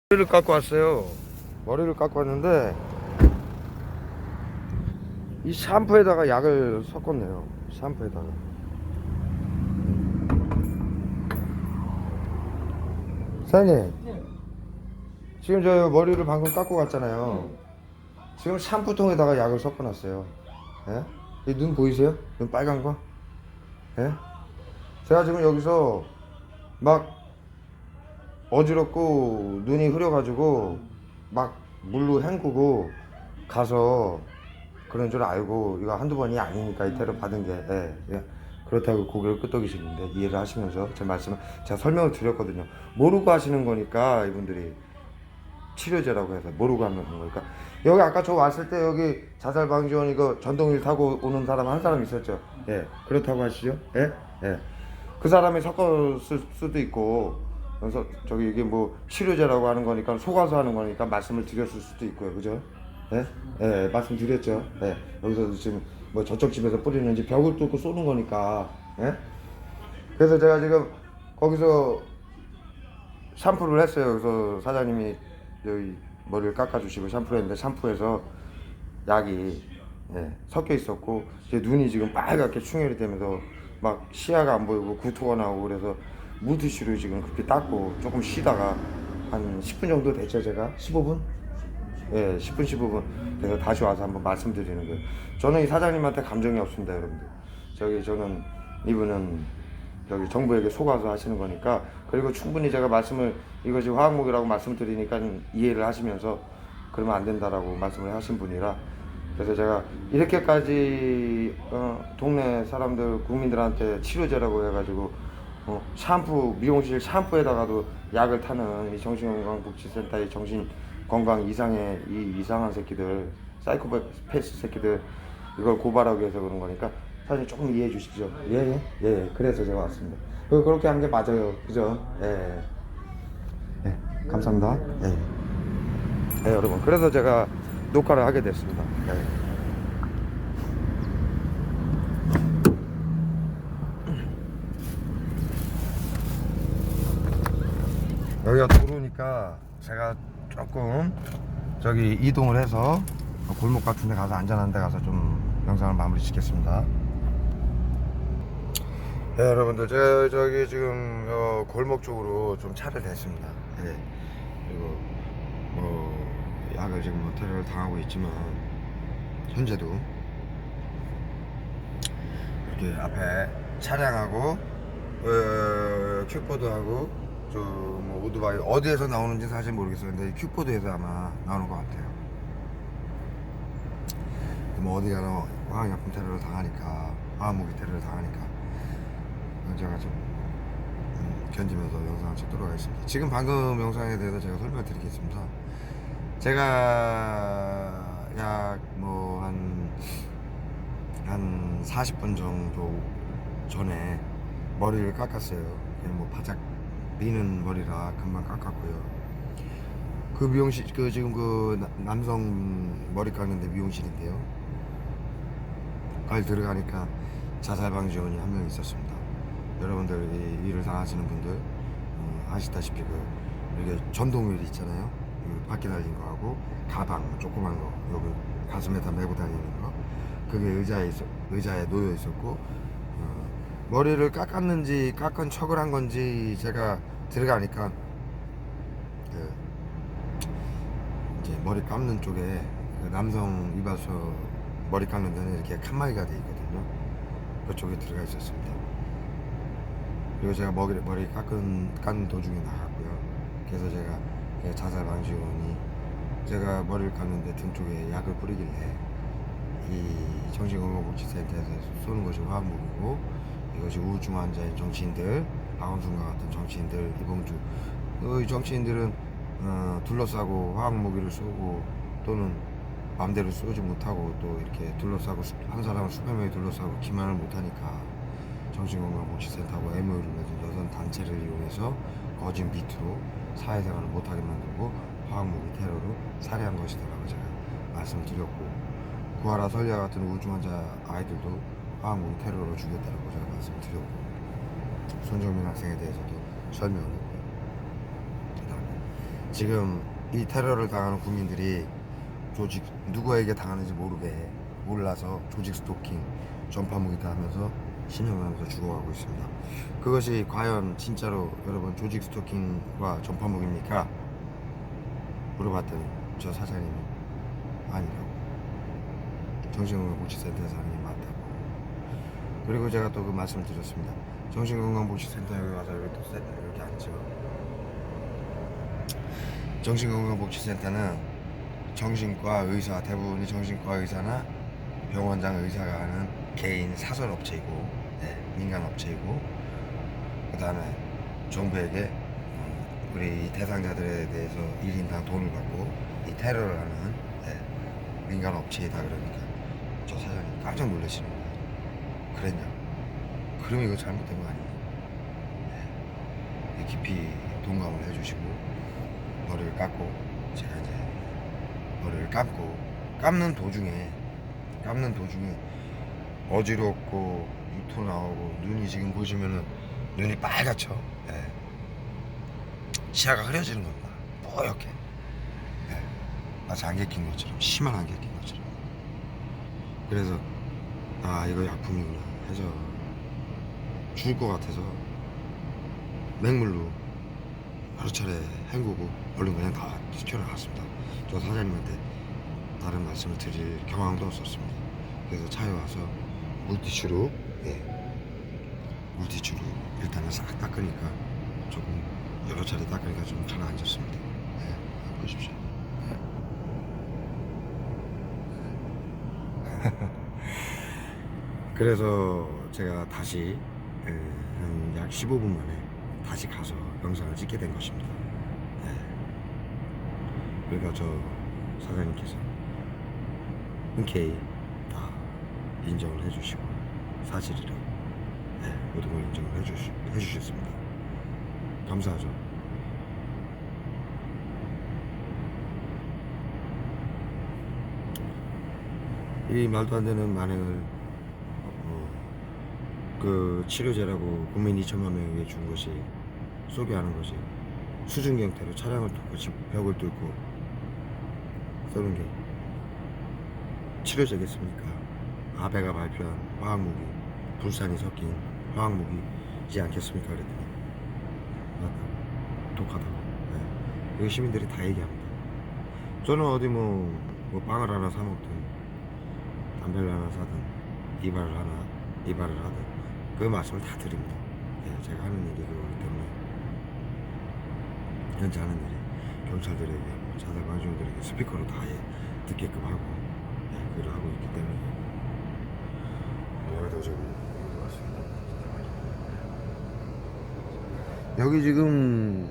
머리를 깎고 왔어요. 머리를 깎고 왔는데 이 샴푸에다가 약을 섞었네요. 샴푸에다가. 사장님, 지금 저 머리를 방금 깎고 갔잖아요. 지금 샴푸통에다가 약을 섞어놨어요. 예? 이 눈 보이세요? 눈 빨간 거? 예? 제가 지금 여기서 막 어지럽고 눈이 흐려가지고 막 물로 헹구고 가서 그런 줄 알고 이거 한두 번이 아니니까 이 테러 받은 게 예. 그렇다고 고개를 끄덕이시는데 이해를 하시면서 제 말씀을 제가 설명을 드렸거든요. 모르고 하시는 거니까 이분들이 치료제라고 해서 모르고 하는 거니까. 여기 아까 저 왔을 때 여기 자살방지원 이거 전동휠 타고 오는 사람 한 사람 있었죠. 예, 그렇다고 하시죠. 예, 예. 그 사람이 섞었을 수도 있고, 그래서 저기 이게 뭐 치료제라고 하는 거니까 속아서 하는 거니까 말씀을 드렸을 수도 있고요, 그죠? 예, 예, 말씀드렸죠. 예, 여기서 지금 뭐 저쪽 집에서 뿌리는지 벽을 뚫고 쏘는 거니까, 예. 그래서 제가 지금 거기서 샴푸를 했어요. 그래서 사장님이 여기 머리를 깎아주시고 샴푸를 했는데 샴푸에서 약이 섞여 있었고 제 눈이 지금 빨갛게 충혈이 되면서 막 시야가 안 보이고 구토가 나오고 그래서 물티슈로 지금 그렇게 닦고 조금 쉬다가 한 10분 정도 됐죠 제가 15분? 예, 10분 15분 그래서 다시 와서 한번 말씀드리는 거예요. 저는 이 사장님한테 감정이 없습니다 여러분들. 저는 이분은 여기 정부에게 속아서 하시는 거니까. 그리고 충분히 제가 말씀을 이것이 화학무기라고 말씀드리니까 이해를 하시면서 그러면 안 된다라고 말씀을 하신 분이라, 그래서 제가 이렇게까지 동네 사람들 국민들한테 치료제라고 해가지고 샴푸 미용실 샴푸에다가도 약을 타는 이 정신건강복지센터의 정신건강 이상의 이 이상한 새끼들 사이코패스 새끼들 이걸 고발하기 위해서 그런 거니까 사실 조금 이해해 주시죠. 예. 그래서 제가 왔습니다. 그렇게 한 게 맞아요. 그죠? 예. 감사합니다. 여러분. 그래서 제가 녹화를 하게 됐습니다. 여기가 도로니까 제가 조금 저기 이동을 해서 골목 같은 데 가서 안전한 데 가서 좀 영상을 마무리 짓겠습니다. 네, 여러분들 제가 저기 지금 골목 쪽으로 좀 차를 댔습니다. 그리고 약을 지금 테러를 당하고 있지만 현재도 이렇게 앞에 차량하고 큐보드하고 뭐 오토바이 어디에서 나오는지 사실 모르겠어요. 근데 큐보드에서 아마 나오는 것 같아요. 뭐 어디 가나 화학약품 테러를 당하니까, 화학무기 테러를 당하니까 제가 좀 견디면서 영상을 찍도록 하겠습니다. 지금 방금 영상에 대해서 제가 설명을 드리겠습니다. 제가 약 뭐 한 40분 정도 전에 머리를 깎았어요. 그냥 뭐 바짝 미는 머리라 금방 깎았고요. 그 미용실 지금 남성 머리 깎는데 미용실인데요. 거기 들어가니까 자살방지원이 한 명 있었습니다. 여러분들 이 일을 당하시는 분들 아시다시피 이게 전동휠 있잖아요. 바퀴 달린 거하고 가방 조그만 거 여기 가슴에다 메고 다니는 거, 그게 의자에 놓여 있었고, 머리를 깎았는지 깎은 척을 한 건지 제가 들어가니까 이제 머리 감는 쪽에 남성 이발소 머리 깎는 데는 이렇게 칸막이가 돼 있거든요. 그쪽에 들어가 있었습니다. 그리고 제가 머리 깎는 도중에 나갔고요. 그래서 제가 자살방지원이 제가 머리를 깎는데 등 쪽에 약을 뿌리길래 이 정신건강복지센터에서 쏘는 것이 화학무기고, 이것이 우울증 환자인 정치인들, 박원순과 같은 정치인들, 이봉주 이 정치인들은 둘러싸고 화학무기를 쏘고 또는 마음대로 쏘지 못하고 또 이렇게 둘러싸고 한 사람을 수백 명이 둘러싸고 기만을 못하니까 정신건강복지센터하고 MOU를 맺은 여성 단체를 이용해서 거짓 미투로 사회생활을 못하게 만들고 화학무기 테러로 살해한 것이다라고 제가 말씀드렸고, 구하라 설리아 같은 우울증 환자 아이들도 화학무기 테러로 죽였다라고 제가 말씀드렸고, 손정민 학생에 대해서도 설명을 했고요. 그 다음에 지금 이 테러를 당하는 국민들이 조직 누구에게 당하는지 몰라서 조직 스토킹, 전파무기다 하면서 신형하면서 죽어가고 있습니다. 그것이 과연 진짜로 여러분 조직 스토킹과 전파무기입니까? 물어봤더니 저 사장님이 아니라고, 정신건강복지센터에서 하는 게 맞다고. 그리고 제가 또 그 말씀을 드렸습니다. 정신건강복지센터에 가서 여기 또 이렇게 앉죠. 정신건강복지센터는 정신과 의사, 대부분이 정신과 의사나 병원장 의사가 하는 개인 사설 업체이고, 민간 업체이고, 그 다음에 정부에게 우리 대상자들에 대해서 1인당 돈을 받고 이 테러를 하는 민간 업체이다. 그러니까 저 사장님 깜짝 놀라시는 거예요. 그랬냐고. 그럼 이거 잘못된 거 아니에요? 깊이 동감을 해주시고 머리를 깎고, 제가 이제 머리를 감는 도중에 어지럽고 유토 나오고, 눈이 지금 보시면은 눈이 빨갛죠. 시야가 흐려지는 겁니다. 뽀얗게. 마치 안개 낀 것처럼, 심한 안개 낀 것처럼. 그래서 이거 약품이구나 해서 죽을 것 같아서 맹물로 여러 차례 헹구고 얼른 그냥 다 튀어나갔습니다. 저 사장님한테 다른 말씀을 드릴 경황도 없었습니다. 그래서 차에 와서 물티슈로 일단은 싹 닦으니까, 조금 여러 차례 닦으니까 좀 가라앉았습니다. 보십시오. 그래서 제가 다시 약 15분 만에 다시 가서 영상을 찍게 된 것입니다. 그러니까 저 사장님께서 흔쾌히 다 인정을 해주시고 사실이라고 모든 걸 인정을 해주셨습니다. 감사하죠. 이 말도 안 되는 만행을 그 치료제라고 국민 2천만 명에게 준 것이, 소개하는 것이 수중경태로 차량을 뚫고 벽을 뚫고 쏘는 게 치료제겠습니까? 아베가 발표한 화학무기, 불산이 섞인 화학무기이지 않겠습니까? 그랬더니 맞다, 독하다고. 여기 시민들이 다 얘기합니다. 저는 어디 뭐 빵을 하나 사 먹든 담배를 하나 사든 이발을 하든 그 말씀을 다 드립니다. 제가 하는 일이 그거기 때문에, 현재 하는 일이 경찰들에게, 자살 방지원들에게 스피커로 다 듣게끔 하고 그걸 하고 있기 때문에. 여기도 좀 왔습니다. 여기 지금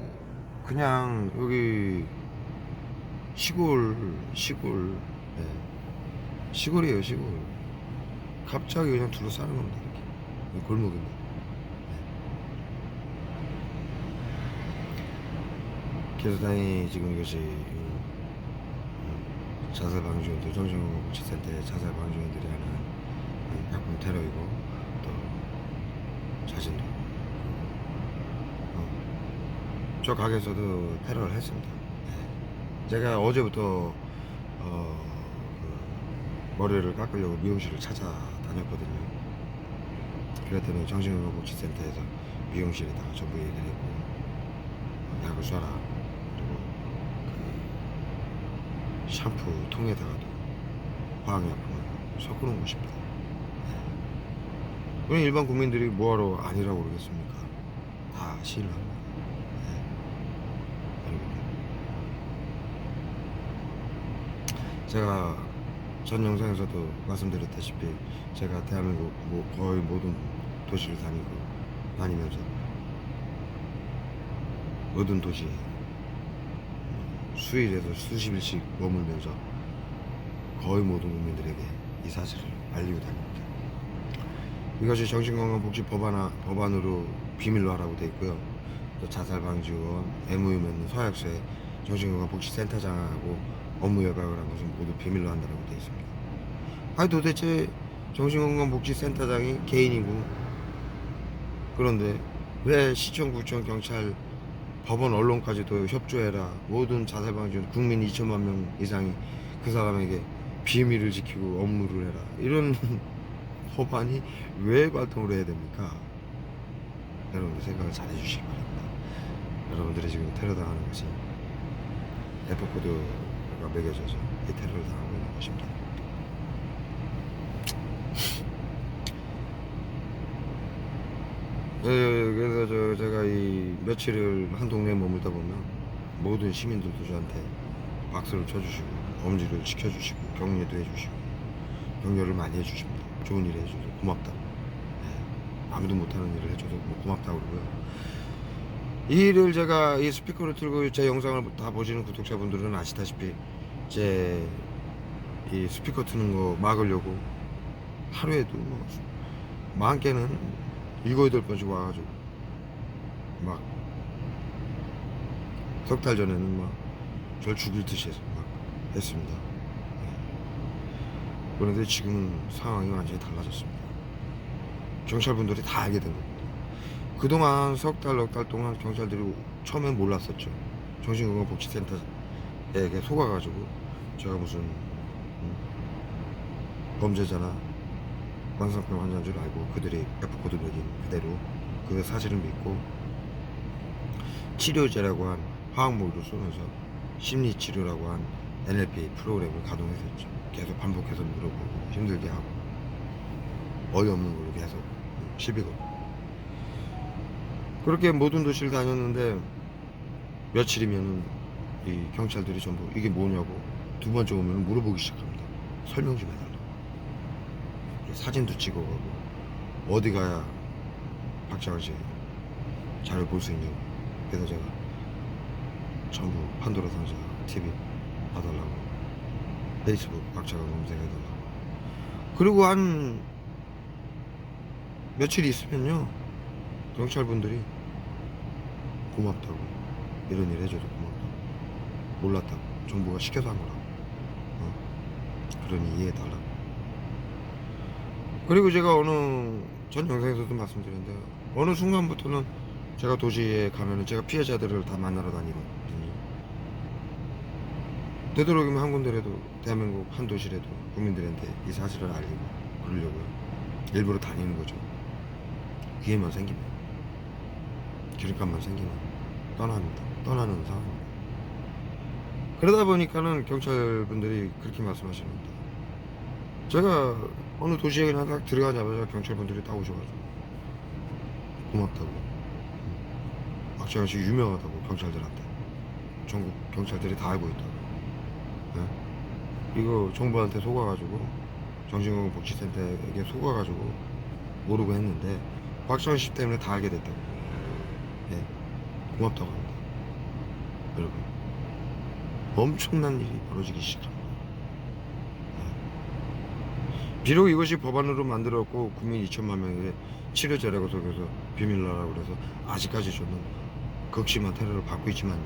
그냥 여기 시골이에요. 시골. 갑자기 그냥 둘러싸는 겁니다. 이렇게 골목인데. 그래서 다행히 지금 이것이 자살방지원들, 정신건강복지센터의 자살방지원들이 하는 약품 테러이고, 또 자신도 저 가게에서도 테러를 했습니다. 제가 어제부터 머리를 깎으려고 미용실을 찾아다녔거든요. 그랬더니 정신건강복지센터에서 미용실에다가 전부 얘기를 했고, 약을 쏴라. 그리고 그 샴푸 통에다가도 화학약품을 섞어놓은 것입니다. 그럼 일반 국민들이 뭐하러 아니라고 그러겠습니까? 다 시인을 합니다. 제가 전 영상에서도 말씀드렸다시피, 제가 대한민국 거의 모든 도시를 다니면서 모든 도시에 수일에서 수십 일씩 머물면서 거의 모든 국민들에게 이 사실을 알리고 다닙니다. 이것이 정신건강복지 법안으로 비밀로 하라고 되어 있고요. 또 자살방지원, MOU 맺는 서약서에 정신건강복지센터장하고 업무 여각을 한 것은 모두 비밀로 한다고 되어 있습니다. 아니 도대체 정신건강복지센터장이 개인이고, 그런데 왜 시청, 구청, 경찰 법원 언론까지도 협조해라. 모든 자살방지 국민 2천만 명 이상이 그 사람에게 비밀을 지키고 업무를 해라. 이런 법안이 왜 발동을 해야 됩니까? 여러분들 생각을 잘 해주시기 바랍니다. 여러분들이 지금 테러 당하는 것이 F코드가 매겨져서 이 테러를 당하고 있는 것입니다. 그래서 제가 이 며칠을 한 동네에 머물다 보면 모든 시민들도 저한테 박수를 쳐주시고 엄지를 지켜주시고 격려도 해주시고 격려를 많이 해주십니다. 좋은 일 해줘서 고맙다. 아무도 못하는 일을 해줘서 고맙다고 그러고요. 이 일을 제가 이 스피커를 틀고 제 영상을 다 보시는 구독자분들은 아시다시피 제 이 스피커 트는 거 막으려고 하루에도 뭐 많게는 7, 8번씩 와가지고 막 석 달 전에는 막 절 죽일 듯이 막 했습니다. 그런데 지금은 상황이 완전히 달라졌습니다. 경찰분들이 다 알게 된 겁니다. 그동안 석 달, 넉 달 동안 경찰들이 처음엔 몰랐었죠. 정신건강복지센터에 속아가지고 제가 무슨 범죄자나 만성병 환자인 줄 알고 그들이 F코드 매긴 그대로 그 사실을 믿고 치료제라고 한 화학물을 쏘면서 심리치료라고 한 NLP 프로그램을 가동했었죠. 계속 반복해서 물어보고 힘들게 하고 어이없는 걸로 계속 시비 걸고 그렇게 모든 도시를 다녔는데 며칠이면은 이 경찰들이 전부 이게 뭐냐고 두 번째 오면 물어보기 시작합니다. 설명 좀 해달라고. 사진도 찍어가고 어디 가야 박정환 씨 자료를 볼 수 있냐고. 그래서 제가 전부 판도라 상자 TV 봐달라고 페이스북 박정환 검색해달라고. 그리고 한 며칠 있으면요 경찰분들이 고맙다고 이런 일 해줘서 고맙다고 몰랐다고 정부가 시켜서 한 거라고 그러니 이해해달라고. 그리고 제가 전 영상에서도 말씀드렸는데 어느 순간부터는 제가 도시에 가면은 제가 피해자들을 다 만나러 다니거든요. 되도록이면 한 군데라도 대한민국 한 도시라도 국민들한테 이 사실을 알리고 그러려고요. 일부러 다니는 거죠. 기회만 생기면 기름값만 생기면 떠나는 상황입니다. 그러다 보니까는 경찰분들이 그렇게 말씀하시는데 제가 어느 도시에 그냥 딱 들어가자마자 경찰분들이 딱 오셔가지고 고맙다고 박정환 씨 유명하다고 경찰들한테 전국 경찰들이 다 알고 있다고 이거 정부한테 속아가지고 정신건강복지센터에게 속아가지고 모르고 했는데 박정환 씨 때문에 다 알게 됐다고 고맙다고 합니다. 여러분 엄청난 일이 벌어지기 시작합니다. 비록 이것이 법안으로 만들었고 국민 2천만 명에게 치료제라고 속여서 비밀로라고 그래서 아직까지 저는 극심한 테러를 받고 있지만요.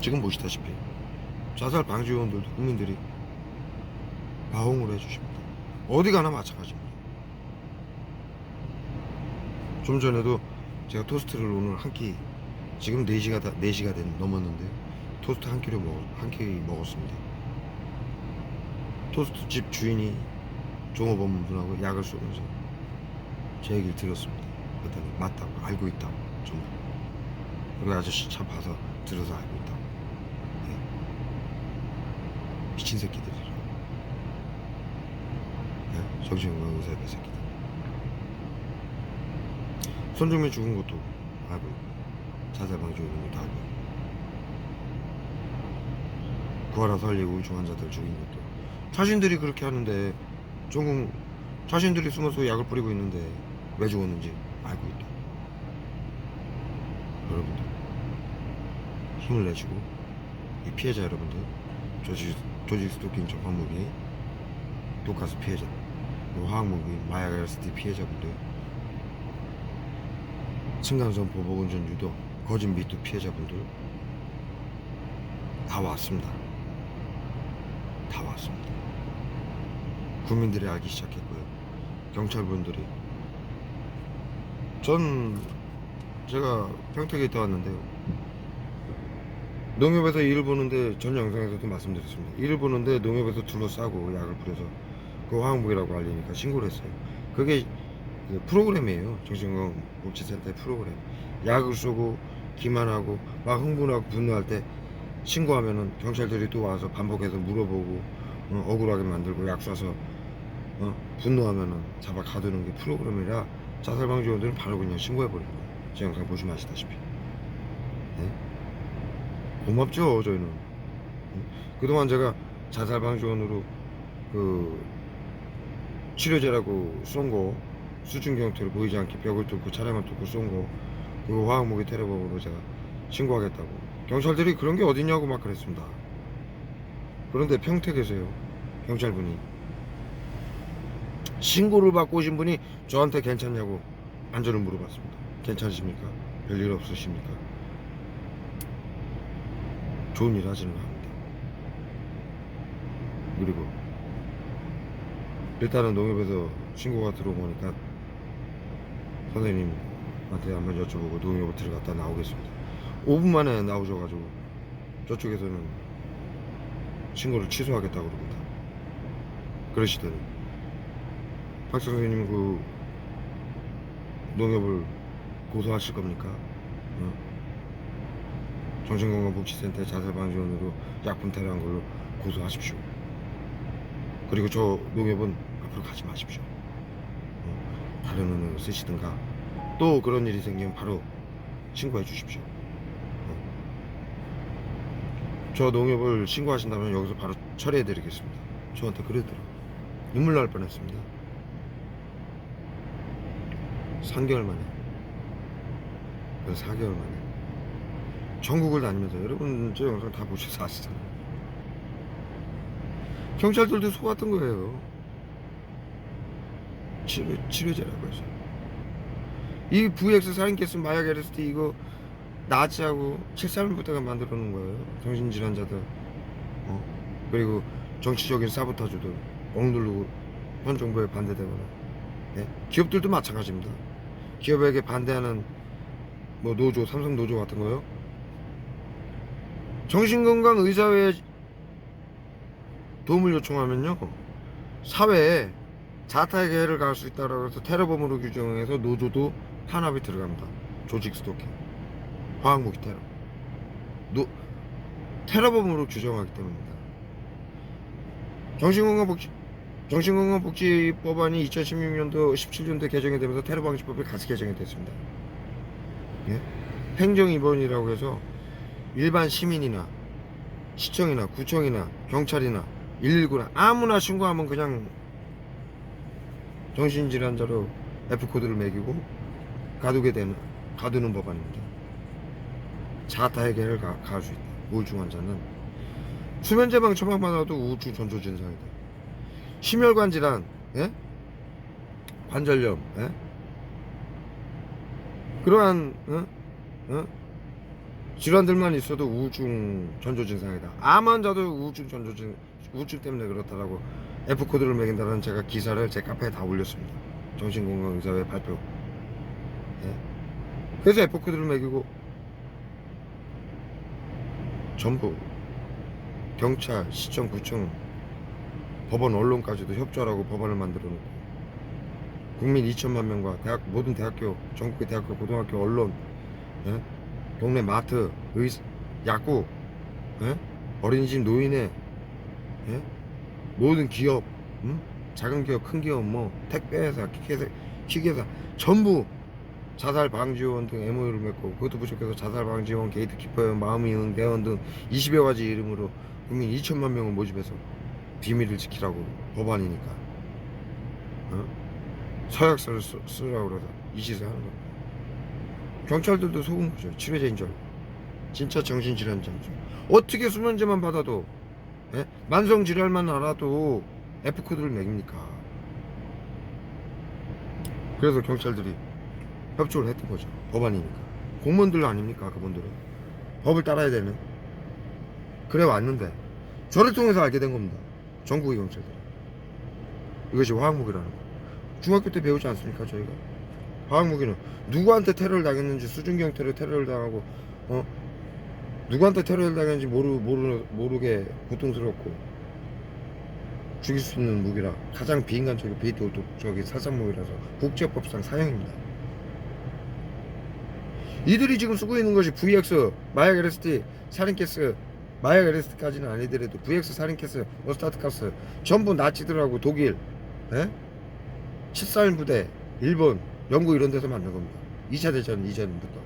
지금 보시다시피 자살 방지 요원들도 국민들이 바홍을 해주십니다. 어디 가나 마찬가지입니다. 좀 전에도 제가 토스트를 오늘 한 끼 지금 4시가 넘었는데 토스트 한 끼 먹었습니다. 토스트 집 주인이 종업원분하고 약을 쏘면서 제 얘기를 들었습니다. 그랬더니 맞다고 알고 있다고 전부. 그리고 아저씨 차 봐서 들어서 알고 있다고. 미친 새끼들이라. 정신건강 의사의 새끼들. 손정민 죽은 것도 알고 있고 자살방지 있는 것도 알고 있고 구하라 살리고 우울증 환자들 죽인 것도 자신들이 그렇게 하는데 전국 자신들이 숨어서 약을 뿌리고 있는데 왜 죽었는지 알고 있다. 여러분들 힘을 내시고 이 피해자 여러분들 조직 스토킹 접합무기 독가스 피해자 화학무기 마약 LSD 피해자분들 층간소음 보복운전 유도 거짓 미투 피해자분들 다 왔습니다. 다 왔습니다. 국민들이 알기 시작했고요. 경찰분들이 전 제가 평택에 있다 왔는데요. 농협에서 일을 보는데 전 영상에서도 말씀드렸습니다. 일을 보는데 농협에서 둘러싸고 약을 뿌려서 그 화학무기라고 알리니까 신고를 했어요. 그게 그 프로그램이에요. 정신건강복지센터의 프로그램. 약을 쏘고 기만하고 막 흥분하고 분노할 때 신고하면은 경찰들이 또 와서 반복해서 물어보고 억울하게 만들고 약 쏴서 분노하면은 잡아 가두는 게 프로그램이라 자살방지원들은 바로 그냥 신고해버리고 제 영상 보시면 아시다시피. 네? 고맙죠 저희는. 그동안 제가 자살방지원으로 그 치료제라고 쏜 거 수중경태로 보이지 않게 벽을 뚫고 차량을 뚫고 쏜 거 그거 화학무기 테러범으로 제가 신고하겠다고 경찰들이 그런 게 어딨냐고 막 그랬습니다. 그런데 평택에서요 경찰분이 신고를 받고 오신 분이 저한테 괜찮냐고 안전을 물어봤습니다. 괜찮으십니까? 별일 없으십니까? 좋은 일 하시는 거 합니다. 그리고 일단은 농협에서 신고가 들어오니까 선생님한테 한번 여쭤보고 농협으로 들어갔다 나오겠습니다. 5분 만에 나오셔가지고 저쪽에서는 신고를 취소하겠다고 그럽니다. 그러시더니 박 선생님 그 농협을 고소하실 겁니까? 정신건강복지센터에 자살방지원으로 약품 테러한 걸로 고소하십시오. 그리고 저 농협은 앞으로 가지 마십시오. 다른 은행을 쓰시든가 또 그런 일이 생기면 바로 신고해 주십시오. 저 농협을 신고하신다면 여기서 바로 처리해 드리겠습니다. 저한테 그러더라고요. 눈물 날 뻔했습니다. 3개월 만에 4개월 만에 전국을 다니면서 여러분 저 영상 다 보셔서 아시잖아요. 경찰들도 속았던 거예요. 치료제라고 해서 이 VX 살인캐스 마약 LSD 이거 나치하고 731부터가 만들어 놓은 거예요. 정신질환자들 그리고 정치적인 사보타주들 억누르고 현 정부에 반대되거나 기업들도 마찬가지입니다. 기업에게 반대하는 뭐 노조 삼성 노조 같은 거요 정신건강의사회에 도움을 요청하면요 사회에 자타의 개해를 가할 수 있다고 해서 테러범으로 규정해서 노조도 탄압이 들어갑니다. 조직 스토킹 화학무기 테러 테러범으로 규정하기 때문입니다. 정신건강복지법안이 2016년도 17년도에 개정이 되면서 테러방지법이 같이 개정이 됐습니다. 예? 행정입원이라고 해서 일반 시민이나 시청이나 구청이나 경찰이나 119나 아무나 신고하면 그냥 정신질환자로 F코드를 매기고 가두는 법안입니다. 자타해결을 가할 수 있다. 우울증 환자는 수면 제방 처방받아도 우울증 전조 증상이다. 심혈관 질환, 관절염, 그러한 질환들만 있어도 우울증 전조 증상이다. 암 환자도 우울증 때문에 그렇다라고 F코드를 매긴다는 제가 기사를 제 카페에 다 올렸습니다. 정신건강의사회 발표. 그래서 F코드를 매기고 전부 경찰, 시청, 구청, 법원, 언론까지도 협조하라고 법안을 만들어 놓고 국민 2천만 명과 모든 대학교, 전국의 대학교, 고등학교, 언론, 동네 마트, 약국, 어린이집, 노인회, 모든 기업, 작은 기업, 큰 기업, 뭐 택배회사, 기계사 전부 자살방지원 등 MOU를 맺고 그것도 부족해서 자살방지원, 게이트키퍼원, 마음이응, 대원 등 20여 가지 이름으로 국민 2천만 명을 모집해서 비밀을 지키라고 법안이니까 서약서를 쓰라고 그래서 이 시세 하는 거예요. 경찰들도 속은 거죠. 치료제인 줄 알고. 진짜 정신질환자인 줄. 어떻게 수면제만 받아도 만성질환만 알아도 F코드를 매깁니까? 그래서 경찰들이 협조를 했던 거죠. 법안이니까. 공무원들 아닙니까? 그분들은 법을 따라야 되는. 그래 왔는데 저를 통해서 알게 된 겁니다. 전국의 경찰들. 이것이 화학무기라는 거. 중학교 때 배우지 않습니까 저희가? 화학무기는 누구한테 테러를 당했는지, 수준경 테러를 당하고 누구한테 테러를 당했는지 모르게 고통스럽고 죽일 수 있는 무기라 가장 비인간적이고 비도덕적인 살상무기라서 국제법상 사형입니다. 이들이 지금 쓰고 있는 것이 VX, 마약 LSD, 살인가스, 마약 LSD까지는 아니더라도 VX, 살인가스, 머스타드가스 전부 나치들하고 독일, 731 부대, 일본, 영국 이런 데서 만든 겁니다. 2차 대전 이전부터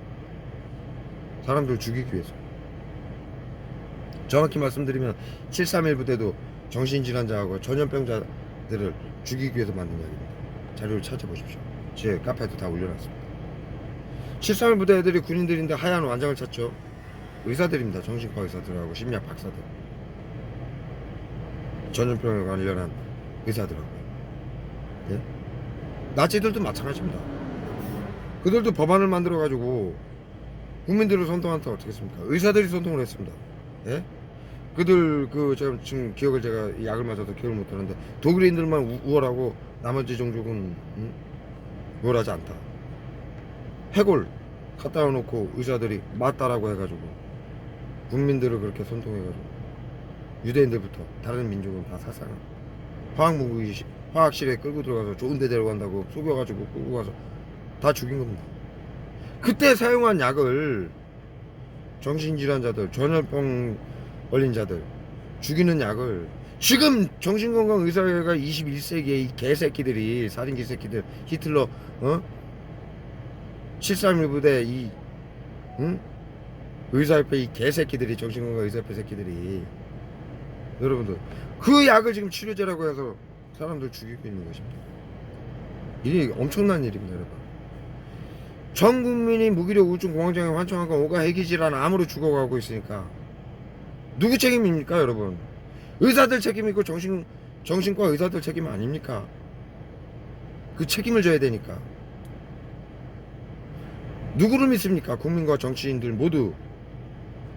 사람들 죽이기 위해서. 정확히 말씀드리면 731 부대도 정신질환자하고 전염병자들을 죽이기 위해서 만든 약입니다. 자료를 찾아보십시오. 제 카페에도 다 올려놨습니다. 731 부대 애들이 군인들인데 하얀 완장을 찾죠. 의사들입니다. 정신과 의사들하고 심리학 박사들, 전염병에 관련한 의사들하고. 예? 나치들도 마찬가지입니다. 그들도 법안을 만들어 가지고 국민들을 선동한다 어떻게 했습니까? 의사들이 선동을 했습니다. 예? 그들 제가 지금 제가 약을 맞아도 기억을 못하는데 독일인들만 우월하고 나머지 종족은 우월하지 않다. 해골 갖다 놓고 의사들이 맞다라고 해가지고 국민들을 그렇게 선동해가지고 유대인들부터 다른 민족은 다 사상을 화학실에 끌고 들어가서 좋은 데 데려간다고 속여가지고 끌고 가서 다 죽인 겁니다. 그때 사용한 약을 정신질환자들, 전염병 걸린 자들 죽이는 약을 지금 정신건강의사회가 21세기에 이 개새끼들이, 살인 개새끼들, 히틀러 731 부대 이 의사협회 이 개새끼들이, 정신건강의사협회 새끼들이, 여러분들 그 약을 지금 치료제라고 해서 사람들 죽이고 있는 것입니다. 이게 엄청난 일입니다. 여러분, 전 국민이 무기력 우울증 공황장애 환청하고 오가 해기질환 암으로 죽어가고 있으니까 누구 책임입니까? 여러분, 의사들 책임이고 정신과 의사들 책임 아닙니까? 그 책임을 져야 되니까. 누구를 믿습니까? 국민과 정치인들 모두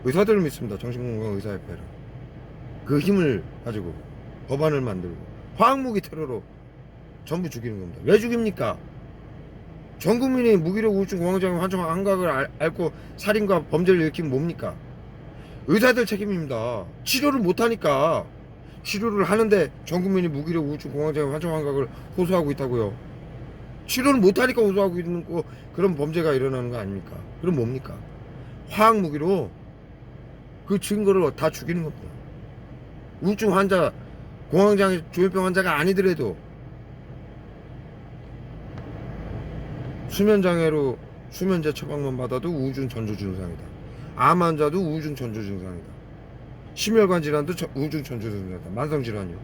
의사들을 믿습니다. 정신건강의사협회를. 그 힘을 가지고 법안을 만들고 화학무기 테러로 전부 죽이는 겁니다. 왜 죽입니까? 전 국민이 무기력 우울증 공황장애 환청 한각을 앓고 살인과 범죄를 일으키면 뭡니까? 의사들 책임입니다. 치료를 못하니까. 치료를 하는데 전 국민이 무기력 우울증 공황장애 환청 한각을 호소하고 있다고요. 치료를 못하니까 호소하고 있는 거, 그런 범죄가 일어나는 거 아닙니까? 그럼 뭡니까? 화학무기로 그 증거를 다 죽이는 겁니다. 우울증 환자, 공황장애 조현병 환자가 아니더라도 수면장애로 수면제 처방만 받아도 우울증 전조 증상이다. 암 환자도 우울증 전조 증상이다. 심혈관 질환도 우울증 전조 증상이다. 만성 질환이요.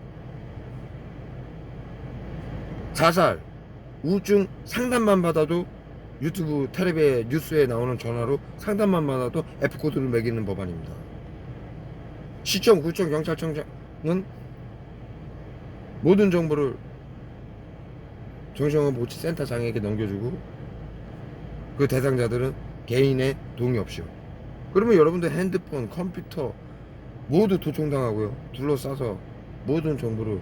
자살, 우울증 상담만 받아도 유튜브 텔레비에 뉴스에 나오는 전화로 상담만 받아도 F코드를 매기는 법안입니다. 시청, 구청, 경찰청장은 모든 정보를 정신건강보호센터장에게 넘겨주고 그 대상자들은 개인의 동의 없이요. 그러면 여러분들 핸드폰, 컴퓨터 모두 도청당하고요. 둘러싸서 모든 정보를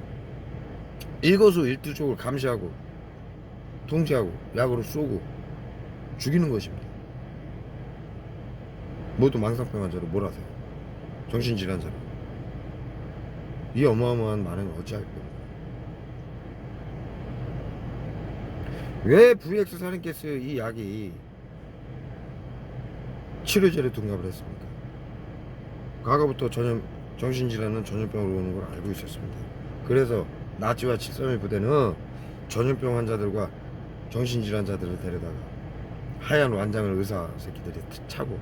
일거수일투족을 감시하고 통제하고 약으로 쏘고 죽이는 것입니다. 모두 망상병 환자로 몰아세요. 정신질환자로. 이 어마어마한 만행을 어찌할 겁니까? 왜 VX 살인가스 이 약이 치료제를 둔갑을 했습니까? 과거부터 정신질환은 전염병으로 오는 걸 알고 있었습니다. 그래서 나치와 731 부대는 전염병 환자들과 정신질환자들을 데려다가 하얀 완장을 의사 새끼들이 차고,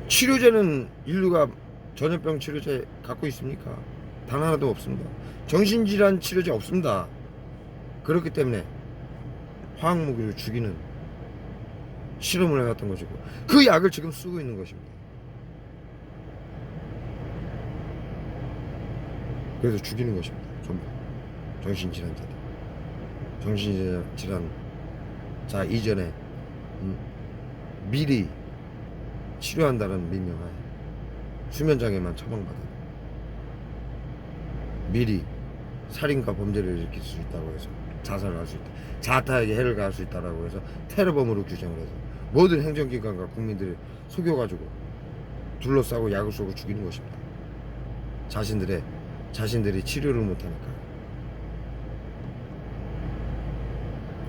치료제는 인류가 전염병 치료제 갖고 있습니까? 단 하나도 없습니다. 정신질환 치료제 없습니다. 그렇기 때문에 화학무기를 죽이는 실험을 해왔던 것이고 그 약을 지금 쓰고 있는 것입니다. 그래서 죽이는 것입니다. 전부 정신질환자들, 정신질환자 이전에 미리 치료한다는 민명하에 수면장애만 처방받아 미리 살인과 범죄를 일으킬 수 있다고 해서 자살할 수 있다. 자타에게 해를 가할 수 있다라고 해서 테러범으로 규정을 해서 모든 행정기관과 국민들을 속여가지고 둘러싸고 약을 쏘고 죽이는 것입니다. 자신들이 치료를 못하니까.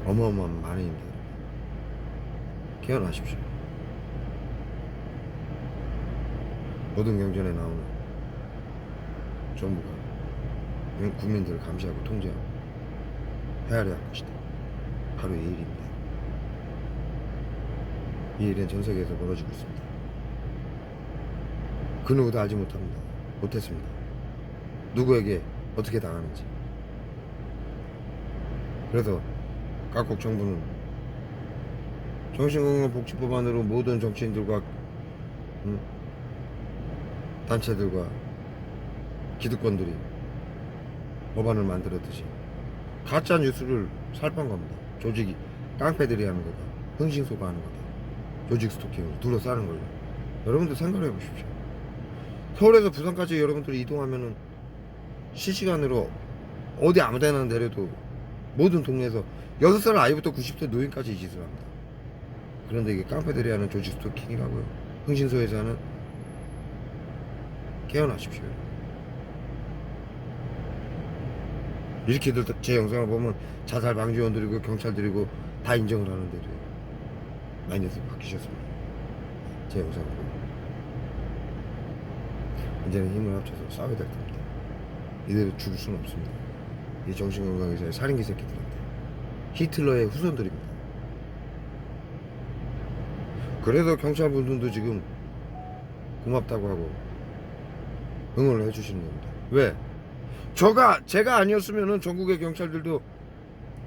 어마어마한 만행입니다. 개헌하십시오. 모든 경전에 나오는 정부가 국민들을 감시하고 통제하고 헤아려야 할 것이다. 바로 이 일입니다. 이 일은 전 세계에서 벌어지고 있습니다. 그 누구도 알지 못했습니다. 누구에게 어떻게 당하는지. 그래서 각국 정부는 정신건강복지법안으로 모든 정치인들과 단체들과 기득권들이 법안을 만들었듯이 가짜 뉴스를 살판 겁니다. 조직이 깡패들이 하는 거다. 흥신소가 하는 거다. 조직 스토킹으로 둘러싸는 걸로. 여러분들 생각해 보십시오. 서울에서 부산까지 여러분들이 이동하면은 실시간으로 어디 아무데나 내려도 모든 동네에서 6살 아이부터 90세 노인까지 이 짓을 합니다. 그런데 이게 깡패들이 하는 조직 스토킹이라고요. 흥신소에서 하는. 개헌하십시오. 이렇게들 제 영상을 보면 자살 방지원들이고 경찰들이고 다 인정을 하는데도 마인드가 바뀌셨습니다. 제 영상을 보고 이제는 힘을 합쳐서 싸워야 될 겁니다. 이대로 죽을 수는 없습니다. 이 정신건강의사의 살인기 새끼들한테 히틀러의 후손들입니다. 그래서 경찰분들도 지금 고맙다고 하고 응원을 해주시는 겁니다. 왜? 제가 아니었으면은 전국의 경찰들도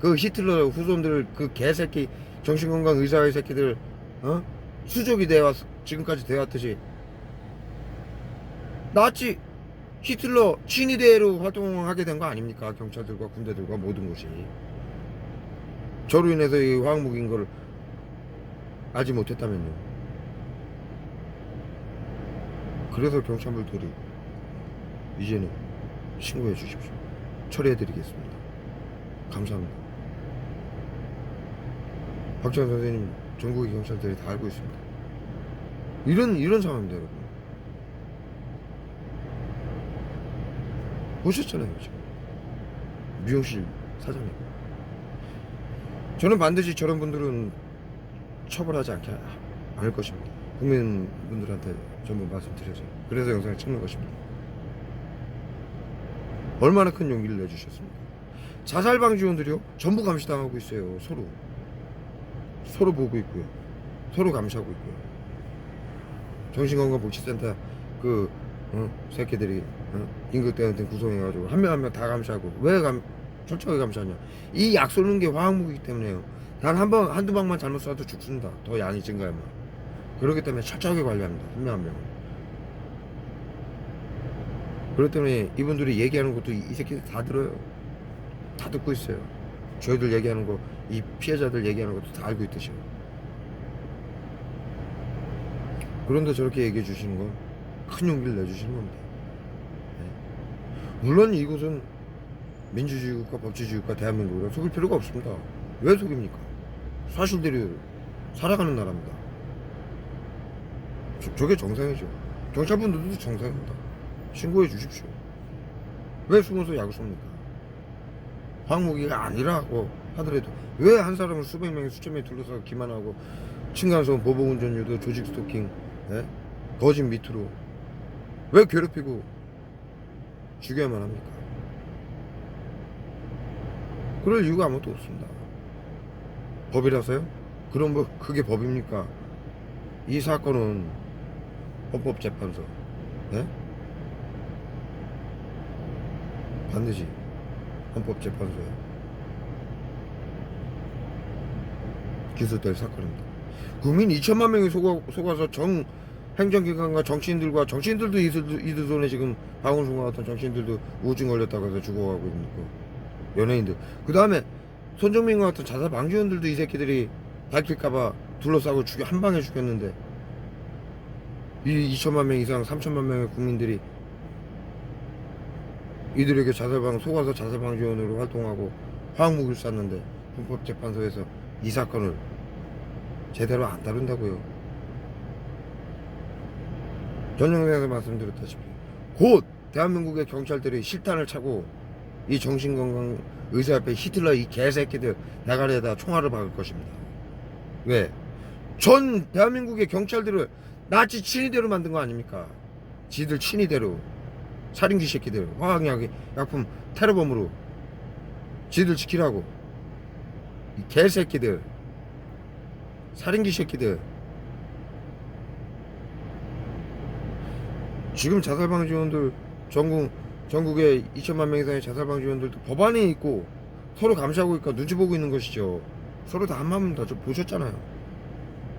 그 히틀러 후손들 그 개새끼 정신건강 의사의 새끼들 수족이 되어왔 지금까지 되어왔듯이 나치 히틀러 친위대로 활동하게 된 거 아닙니까? 경찰들과 군대들과 모든 것이. 저로 인해서 이 화학무기인 걸 알지 못했다면요. 그래서 경찰분들이 이제는 신고해 주십시오. 처리해 드리겠습니다. 감사합니다. 박지원 선생님, 전국의 경찰들이 다 알고 있습니다. 이런 상황입니다, 여러분. 보셨잖아요, 지금. 미용실 사장님. 저는 반드시 저런 분들은 처벌하지 않을 것입니다. 국민분들한테 전부 말씀드려서. 그래서 영상을 찍는 것입니다. 얼마나 큰 용기를 내주셨습니까? 자살방지원들이요? 전부 감시당하고 있어요. 서로 보고 있고요. 서로 감시하고 있고요. 정신건강복지센터 새끼들이 임금대한테 구성해가지고 한 명 한 명 다 감시하고. 왜 철저하게 감시하냐? 이 약 쏘는 게 화학무기이기 때문에요. 단 한두 방만 잘못 쏴도 죽습니다. 더 양이 증가하면. 그렇기 때문에 철저하게 관리합니다. 한 명 한 명. 그렇기 때문에 이분들이 얘기하는 것도 이 새끼들 다 들어요. 다 듣고 있어요. 저희들 얘기하는 거, 이 피해자들 얘기하는 것도 다 알고 있듯이요. 그런데 저렇게 얘기해 주시는 건 큰 용기를 내주시는 겁니다. 네. 물론 이곳은 민주주의 국가, 법치주의 국가, 대한민국이라 속일 필요가 없습니다. 왜 속입니까? 사실대로 살아가는 나라입니다. 저게 정상이죠. 경찰분들도 정상입니다. 신고해 주십시오. 왜 숨어서 약을 쏩니까? 화학무기가 아니라고 하더라도 왜 한 사람을 수백 명이 수천 명이 둘러싸고 기만하고 층간소음, 보복운전 유도, 조직 스토킹, 거짓 밑으로 왜 괴롭히고 죽여야만 합니까? 그럴 이유가 아무것도 없습니다. 법이라서요? 그럼 뭐 그게 법입니까? 이 사건은 헌법재판소 반드시 헌법재판소에 기소될 사건입니다. 국민 2천만 명이 속아서 행정기관과 정치인들도 이들 손에 지금 박원순과 같은 정치인들도 우울증 걸렸다고 해서 죽어가고 있는 거. 연예인들. 그 다음에 손정민과 같은 자살 방지원들도 이 새끼들이 밝힐까봐 둘러싸고 한 방에 죽였는데 이 2천만 명 이상 3천만 명의 국민들이 이들에게 속아서 자살방지원으로 활동하고 화학무기를 쐈는데 헌법재판소에서 이 사건을 제대로 안 다룬다고요. 전 영상에서 말씀드렸다시피 곧 대한민국의 경찰들이 실탄을 차고 이 정신건강 의사협회 히틀러 이 개새끼들 대가리에다 총알을 박을 것입니다. 왜? 전 대한민국의 경찰들을 나치 친위대로 만든 거 아닙니까? 지들 친위대로 살인귀 새끼들 화학약품 테러범으로 지들 지키라고 이 개새끼들 살인귀 새끼들 지금 자살방지원들 전국에 2천만 명 이상의 자살방지원들도 법안에 있고 서로 감시하고 있고 눈치 보고 있는 것이죠. 서로 다 한마음 다 보셨잖아요.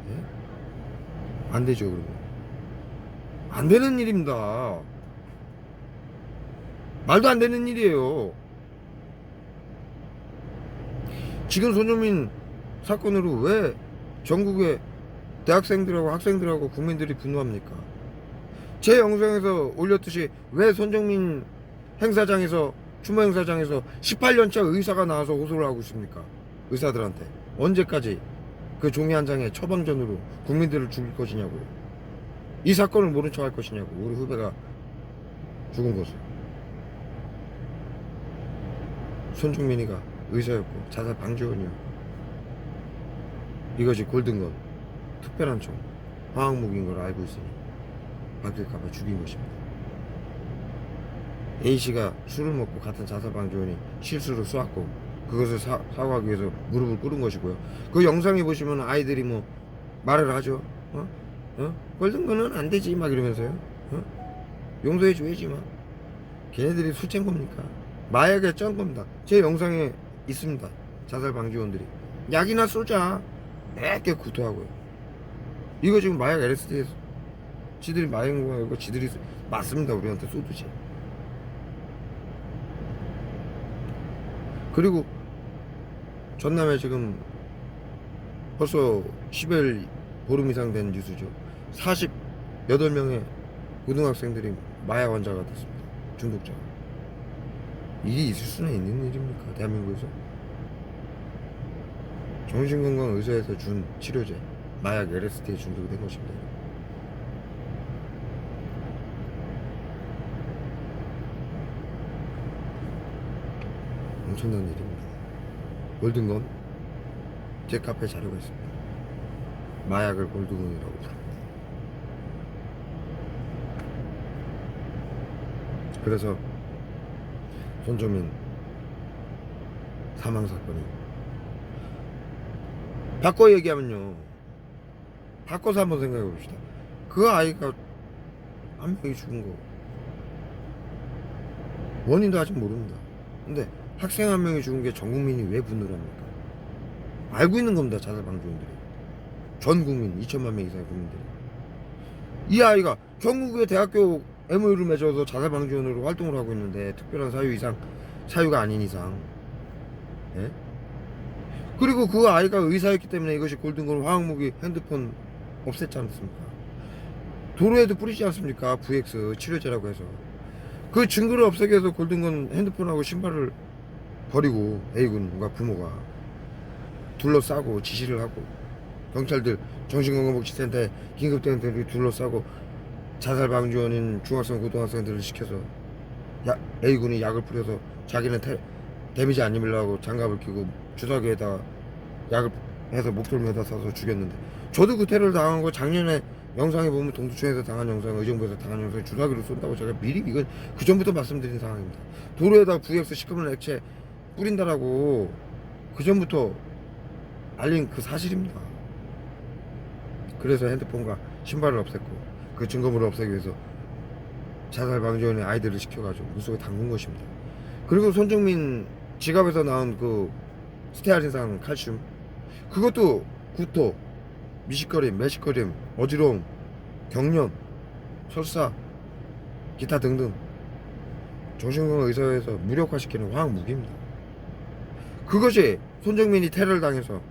예? 안 되죠. 그러면 안 되는 일입니다. 말도 안 되는 일이에요. 지금 손흥민 사건으로 왜 전국의 대학생들하고 학생들하고 국민들이 분노합니까? 제 영상에서 올렸듯이 왜 손정민 행사장에서 추모 행사장에서 18년차 의사가 나와서 호소를 하고 있습니까? 의사들한테 언제까지 그 종이 한 장의 처방전으로 국민들을 죽일 것이냐고요. 이 사건을 모른 척 할 것이냐고. 우리 후배가 죽은 것을. 손정민이가 의사였고 자살 방지원이요. 이것이 골든건 특별한 총 화학무기인 걸 알고 있으니 바뀔까봐 죽인 것입니다. A씨가 술을 먹고 같은 자살방지원이 실수로 쏘았고 그것을 사과하기 위해서 무릎을 꿇은 것이고요. 그 영상에 보시면 아이들이 뭐 말을 하죠. 골든건은 안 되지 막 이러면서요. 용서해 줘야지 막. 걔네들이 술 쨘 겁니까? 마약에 짠 겁니다. 제 영상에 있습니다. 자살방지원들이 약이나 쏘자 맵게 구토하고요. 이거 지금 마약 LSD에서 지들이 마약 먹고 지들이 맞습니다. 우리한테 쏘듯이. 그리고 전남에 지금 벌써 10일 보름 이상 된 뉴스죠. 48명의 고등학생들이 마약 환자가 됐습니다. 중독자. 일이 있을 수는 있는 일입니까? 대한민국에서? 정신건강의사에서 준 치료제 마약 LSD에 중독이 된 것입니다. 엄청난 일입니다. 골든건 제 카페 자료가 있습니다. 마약을 골든건이라고 부릅니다. 그래서 손정민 사망사건이 바꿔 얘기하면요, 바꿔서 한번 생각해 봅시다. 그 아이가 한 명이 죽은 거 원인도 아직 모릅니다. 근데 학생 한 명이 죽은 게 전 국민이 왜 분노를 합니까? 알고 있는 겁니다. 자살방지원들이 전 국민 2천만 명 이상의 국민들이. 이 아이가 전국의 대학교 MOU를 맺어서 자살방지원으로 활동을 하고 있는데 특별한 사유가 아닌 이상, 예? 그리고 그 아이가 의사였기 때문에 이것이 골든건 화학무기 핸드폰 없앴지 않습니까? 도로에도 뿌리지 않습니까? VX 치료제라고 해서. 그 증거를 없애기 위해서 골든건 핸드폰하고 신발을 버리고 A군과 부모가 둘러싸고 지시를 하고 경찰들 정신건강복지센터에 긴급대응들이 둘러싸고 자살방지원인 중학생 고등학생들을 시켜서 A군이 약을 뿌려서 자기는 데미지 안 입으려고 장갑을 끼고 주사기에다가 약을 해서 목덜미에다 쏴서 죽였는데, 저도 그 테러를 당한 거 작년에 영상에 보면 동두천에서 당한 영상, 의정부에서 당한 영상에 주사기로 쏜다고 제가 미리 이건 그 전부터 말씀드린 상황입니다. 도로에다 VX 시커먼 액체 뿌린다라고 그 전부터 알린 그 사실입니다. 그래서 핸드폰과 신발을 없앴고 그 증거물을 없애기 위해서 자살방지원에 아이들을 시켜가지고 물속에 담근 것입니다. 그리고 손정민 지갑에서 나온 그 스테아린산 칼슘, 그것도 구토, 미식거림, 매식거림, 어지러움, 경련, 설사, 기타 등등 정신건강의사회에서 무력화시키는 화학무기입니다. 그것이 손정민이 테러를 당해서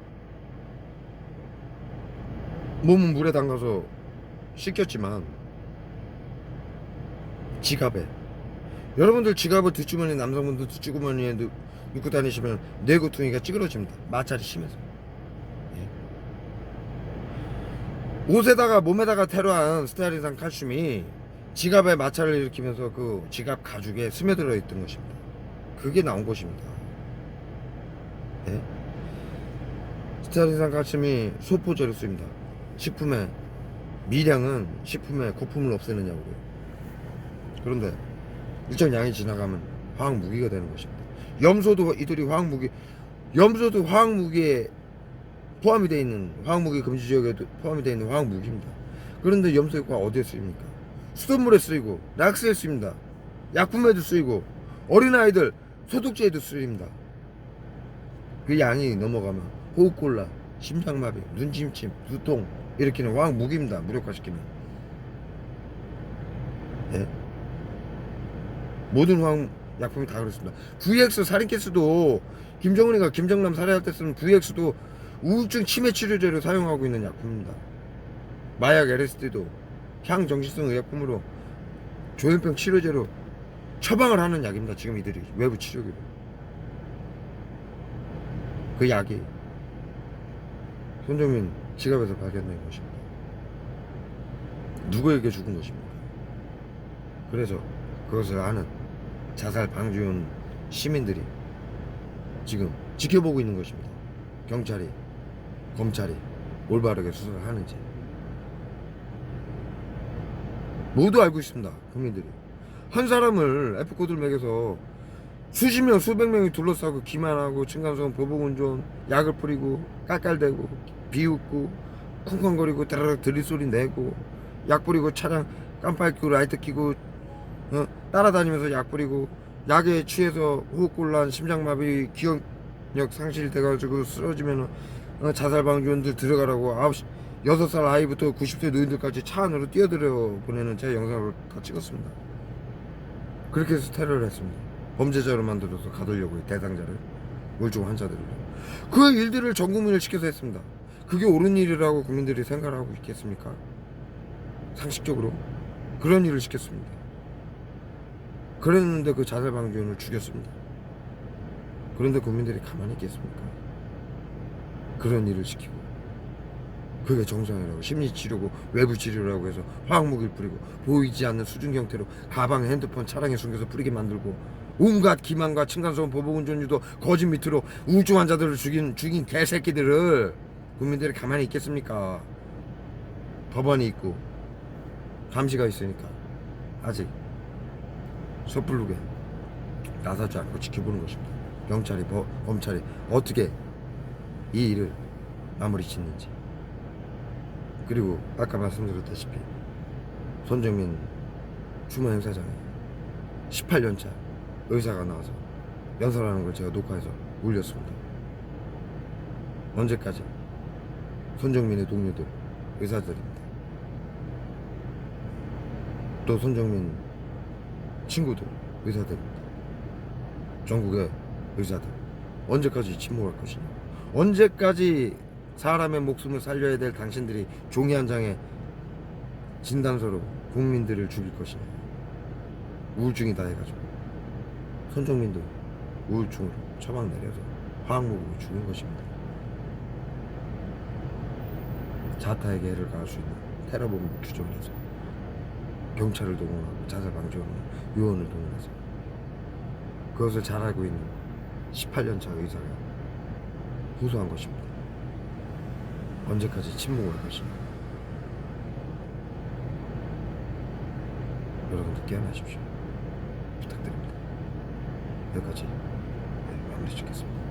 몸은 물에 담가서 씻겼지만 지갑에, 여러분들 지갑을 뒷주머니, 남성분들 뒷주머니에 입고 다니시면 뇌구퉁이가 찌그러집니다. 마찰이 심해서. 예. 옷에다가 몸에다가 테러한 스테아린산 칼슘이 지갑에 마찰을 일으키면서 그 지갑 가죽에 스며들어 있던 것입니다. 그게 나온 것입니다. 예? 스테아린산 칼슘이 소포제로 쓰입니다. 식품에 미량은 식품에 거품을 없애느냐고요. 그런데 일정 양이 지나가면 화학 무기가 되는 것입니다. 염소도 이들이 염소도 화학 무기에 포함이 되어 있는 화학 무기 금지 지역에도 포함이 되어 있는 화학 무기입니다. 그런데 염소가 어디에 쓰입니까? 수돗물에 쓰이고 락스에 쓰입니다. 약품에도 쓰이고 어린아이들 소독제에도 쓰입니다. 그 양이 넘어가면 호흡곤란, 심장마비, 눈침침, 두통 일으키는 화학 무기입니다. 무력화시키는. 예? 모든 화학 약품이 다 그렇습니다. VX 살인캐스도 김정은이가 김정남 살해할 때 쓰는 VX도 우울증 치매 치료제로 사용하고 있는 약품입니다. 마약 LSD도 향정신성 의약품으로 조현병 치료제로 처방을 하는 약입니다. 지금 이들이 외부 치료기로. 그 약이 손정민 지갑에서 발견된 것입니다. 누구에게 죽은 것입니까? 그래서 그것을 아는 자살 방지원 시민들이 지금 지켜보고 있는 것입니다. 경찰이, 검찰이 올바르게 수사를 하는지 모두 알고 있습니다. 국민들이. 한 사람을 F코드를 매겨서 수십 명, 수백 명이 둘러싸고 기만하고 층간소음, 보복운전, 약을 뿌리고 깔깔대고 비웃고 쿵쾅거리고 따라락 들이소리 내고 약 뿌리고 차량 깜빡이 끄고 라이트 켜고 따라다니면서 약 뿌리고 약에 취해서 호흡곤란, 심장마비, 기억력 상실돼가지고 쓰러지면 자살방지원들 들어가라고 6살 아이부터 90세 노인들까지 차 안으로 뛰어들어 보내는 제 영상을 다 찍었습니다. 그렇게 해서 테러를 했습니다. 범죄자로 만들어서 가두려고 대상자를, 우울증 환자들을. 그 일들을 전 국민을 시켜서 했습니다. 그게 옳은 일이라고 국민들이 생각하고 있겠습니까? 상식적으로 그런 일을 시켰습니다. 그랬는데 그 자살방지원을 죽였습니다. 그런데 국민들이 가만히 있겠습니까? 그런 일을 시키고 그게 정상이라고, 심리치료고 외부치료라고 해서 화학무기를 뿌리고 보이지 않는 수중 형태로 가방, 핸드폰, 차량에 숨겨서 뿌리게 만들고 온갖 기만과 층간소음, 보복운전 유도, 거짓 밑으로 우울증 환자들을 죽인 개새끼들을 국민들이 가만히 있겠습니까? 법원이 있고 감시가 있으니까 아직 섣부르게 나서지 않고 지켜보는 것입니다. 경찰이, 검찰이 어떻게 이 일을 마무리 짓는지. 그리고 아까 말씀드렸다시피 손정민 추모 행사장에 18년차 의사가 나와서 연설하는 걸 제가 녹화해서 올렸습니다. 언제까지 손정민의 동료들, 의사들입니다. 또 손정민 친구들, 의사들입니다. 전국의 의사들 언제까지 침묵할 것이냐, 언제까지 사람의 목숨을 살려야 될 당신들이 종이 한 장에 진단서로 국민들을 죽일 것이냐. 우울증이다 해가지고 손정민도 우울증으로 처방 내려서 화학무기로 죽인 것입니다. 자타에게 해를 가할 수 있는 테러범을 규정을 해서 경찰을 동원하고 자살방지원을 요원을 동원해서 그것을 잘 알고 있는 18년차 의사가 호소한 것입니다. 언제까지 침묵을 할 것이냐. 여러분들 깨어나십시오. 부탁드립니다. 여기까지 마무리 짓겠습니다.